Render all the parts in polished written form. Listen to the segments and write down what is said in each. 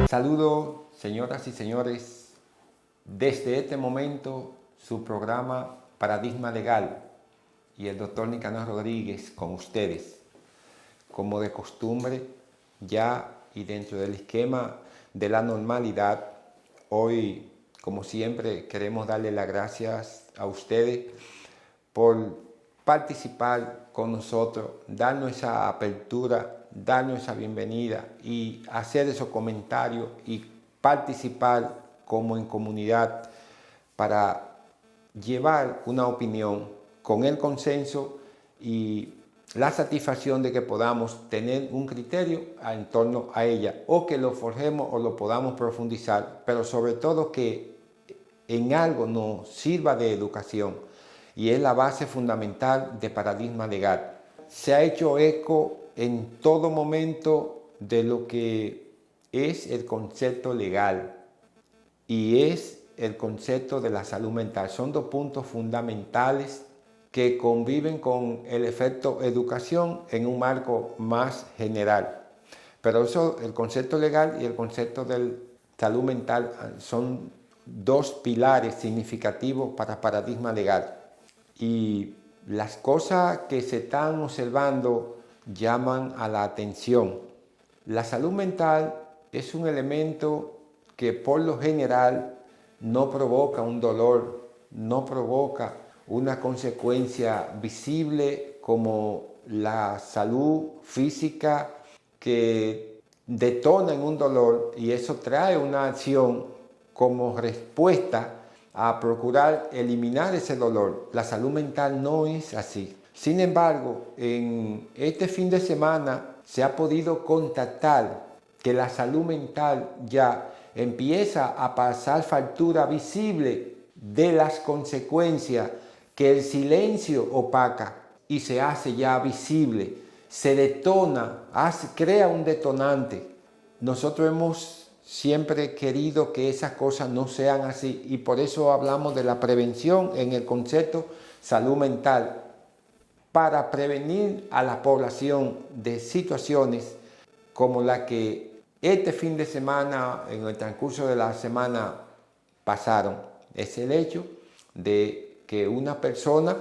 Saludos, señoras y señores, desde este momento su programa Paradigma Legal y el doctor Nicanor Rodríguez con ustedes. Como de costumbre, ya y dentro del esquema de la normalidad, hoy, como siempre, queremos darle las gracias a ustedes por participar con nosotros, darnos esa apertura, darnos esa bienvenida y hacer esos comentarios y participar como en comunidad para llevar una opinión con el consenso y la satisfacción de que podamos tener un criterio en torno a ella, o que lo forjemos o lo podamos profundizar, pero sobre todo que en algo nos sirva de educación, y es la base fundamental de Paradigma Legal. Se ha hecho eco en todo momento de lo que es el concepto legal y es el concepto de la salud mental. Son dos puntos fundamentales que conviven con el efecto educación en un marco más general. Pero eso, el concepto legal y el concepto de salud mental son dos pilares significativos para Paradigma Legal. Y las cosas que se están observando llaman a la atención. La salud mental es un elemento que por lo general no provoca un dolor, no provoca una consecuencia visible como la salud física que detona en un dolor, y eso trae una acción como respuesta a procurar eliminar ese dolor. La salud mental no es así. Sin embargo, en este fin de semana se ha podido constatar que la salud mental ya empieza a pasar factura visible de las consecuencias que el silencio opaca, y se hace ya visible, se detona, crea un detonante. Nosotros hemos siempre querido que esas cosas no sean así, y por eso hablamos de la prevención en el concepto salud mental, para prevenir a la población de situaciones como la que este fin de semana, en el transcurso de la semana, pasaron. Es el hecho de que una persona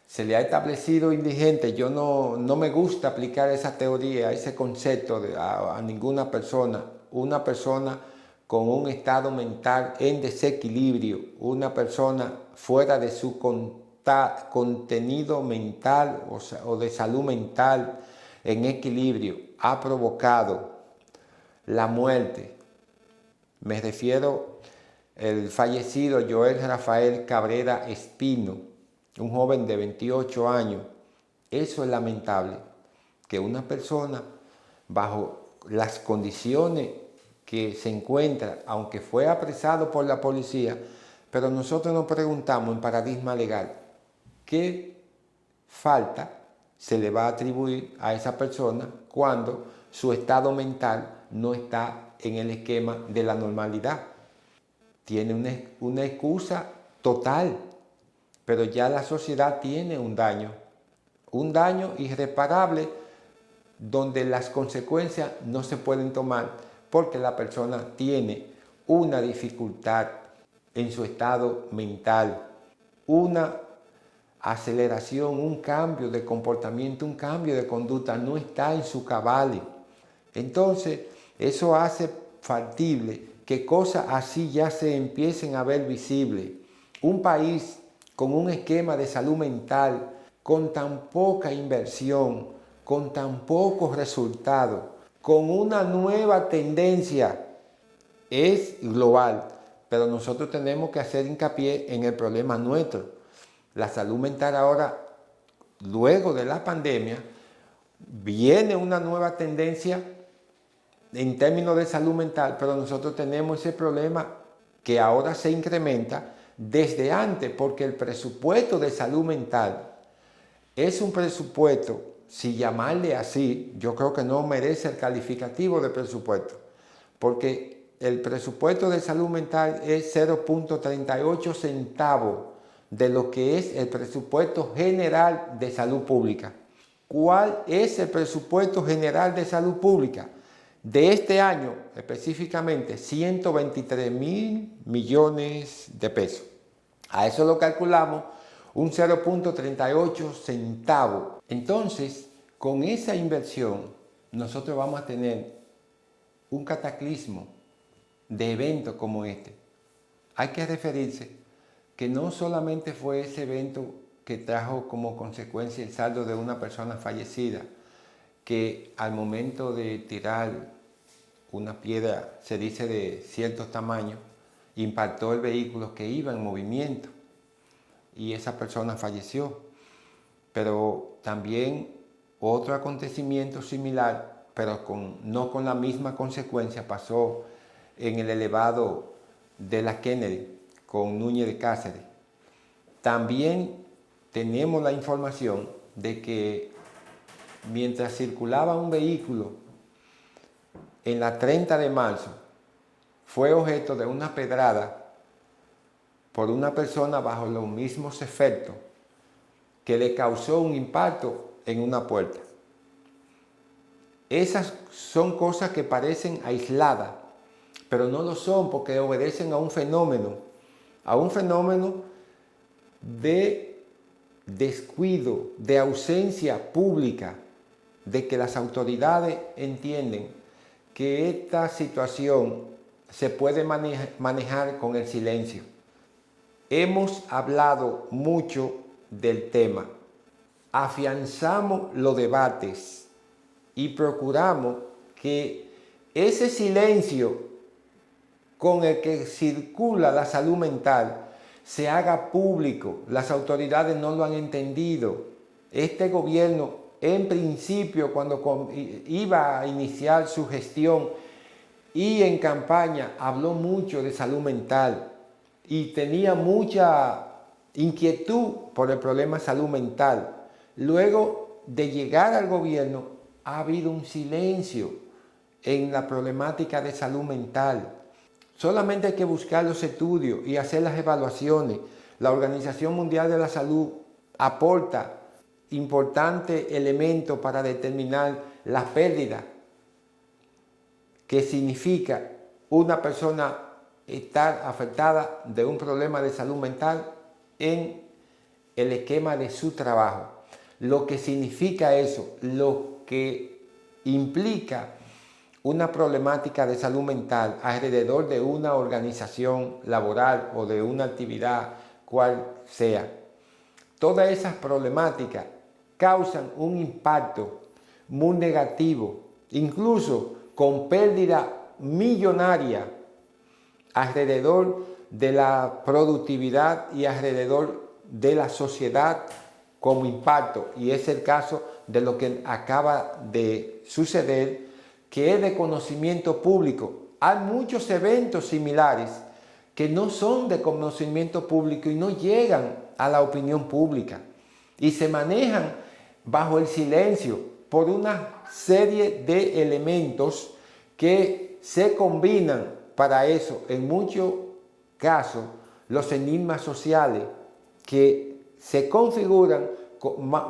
se le ha establecido indigente. Yo no me gusta aplicar esa teoría, ese concepto a ninguna persona. Una persona con un estado mental en desequilibrio, una persona fuera de su contenido mental o de salud mental en equilibrio, ha provocado la muerte. Me refiero al fallecido Joel Rafael Cabrera Espino, un joven de 28 años. Eso es lamentable, que una persona bajo las condiciones que se encuentra, aunque fue apresado por la policía, pero nosotros nos preguntamos en Paradigma Legal, ¿qué falta se le va a atribuir a esa persona cuando su estado mental no está en el esquema de la normalidad? Tiene una excusa total, pero ya la sociedad tiene un daño irreparable, donde las consecuencias no se pueden tomar porque la persona tiene una dificultad en su estado mental, una aceleración, un cambio de comportamiento, un cambio de conducta, no está en su cabales. Entonces, eso hace factible que cosas así ya se empiecen a ver visibles. Un país con un esquema de salud mental, con tan poca inversión, con tan pocos resultados, con una nueva tendencia, es global, pero nosotros tenemos que hacer hincapié en el problema nuestro. La salud mental ahora, luego de la pandemia, viene una nueva tendencia en términos de salud mental, pero nosotros tenemos ese problema que ahora se incrementa desde antes, porque el presupuesto de salud mental es un presupuesto, si llamarle así, yo creo que no merece el calificativo de presupuesto, porque el presupuesto de salud mental es 0.38 centavos de lo que es el presupuesto general de salud pública. ¿Cuál es el presupuesto general de salud pública? De este año, específicamente, 123.000 millones de pesos. A eso lo calculamos un 0.38 centavos. Entonces, con esa inversión, nosotros vamos a tener un cataclismo de eventos como este. Hay que referirse que no solamente fue ese evento que trajo como consecuencia el saldo de una persona fallecida, que al momento de tirar una piedra, se dice de cierto tamaño, impactó el vehículo que iba en movimiento y esa persona falleció. Pero también otro acontecimiento similar, pero no con la misma consecuencia, pasó en el elevado de la Kennedy con Núñez de Cáceres. También tenemos la información de que mientras circulaba un vehículo en la 30 de marzo, fue objeto de una pedrada por una persona bajo los mismos efectos que le causó un impacto en una puerta. Esas son cosas que parecen aisladas, pero no lo son porque obedecen a un fenómeno de descuido, de ausencia pública, de que las autoridades entienden que esta situación se puede manejar con el silencio. Hemos hablado mucho del tema, afianzamos los debates y procuramos que ese silencio con el que circula la salud mental se haga público. Las autoridades no lo han entendido. Este gobierno, en principio, cuando iba a iniciar su gestión y en campaña, habló mucho de salud mental y tenía mucha inquietud por el problema de salud mental. Luego de llegar al gobierno, ha habido un silencio en la problemática de salud mental. Solamente hay que buscar los estudios y hacer las evaluaciones. La Organización Mundial de la Salud aporta importantes elementos para determinar la pérdida que significa una persona estar afectada de un problema de salud mental en el esquema de su trabajo. Lo que significa eso, lo que implica una problemática de salud mental alrededor de una organización laboral o de una actividad cual sea. Todas esas problemáticas causan un impacto muy negativo, incluso con pérdida millonaria alrededor de la productividad y alrededor de la sociedad como impacto. Y es el caso de lo que acaba de suceder, que es de conocimiento público. Hay muchos eventos similares que no son de conocimiento público y no llegan a la opinión pública y se manejan bajo el silencio por una serie de elementos que se combinan para eso. En muchos casos, los enigmas sociales que se configuran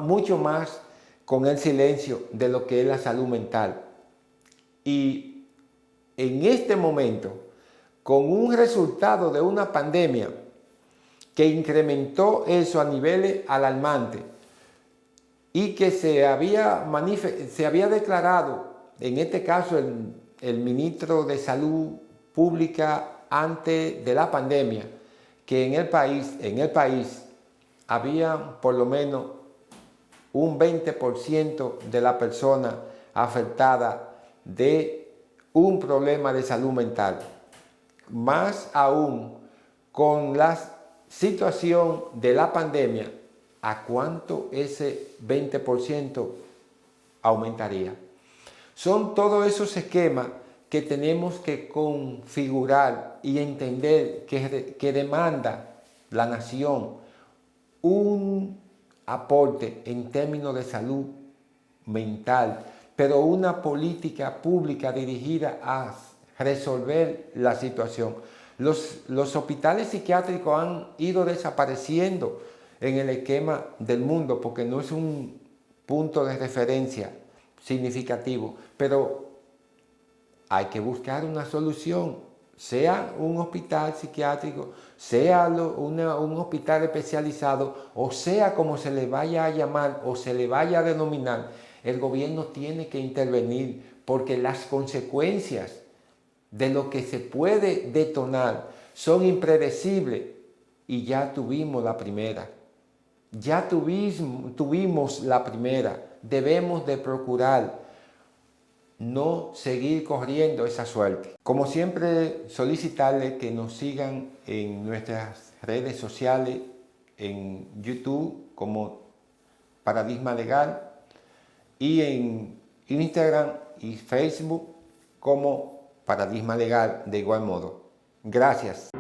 mucho más con el silencio de lo que es la salud mental. Y en este momento, con un resultado de una pandemia que incrementó eso a niveles alarmantes y que se había declarado, en este caso el ministro de Salud Pública antes de la pandemia, que en el país había por lo menos un 20% de la persona afectada de un problema de salud mental. Más aún con la situación de la pandemia, ¿a cuánto ese 20% aumentaría? Son todos esos esquemas que tenemos que configurar y entender que demanda la nación un aporte en términos de salud mental, pero una política pública dirigida a resolver la situación. Los hospitales psiquiátricos han ido desapareciendo en el esquema del mundo porque no es un punto de referencia significativo, pero hay que buscar una solución, sea un hospital psiquiátrico, sea un hospital especializado, o sea como se le vaya a llamar o se le vaya a denominar, el gobierno tiene que intervenir porque las consecuencias de lo que se puede detonar son impredecibles y ya tuvimos la primera. Ya tuvimos la primera. Debemos de procurar no seguir corriendo esa suerte. Como siempre, solicitarles que nos sigan en nuestras redes sociales, en YouTube como Paradigma Legal y en Instagram y Facebook como Paradigma Legal de igual modo. Gracias.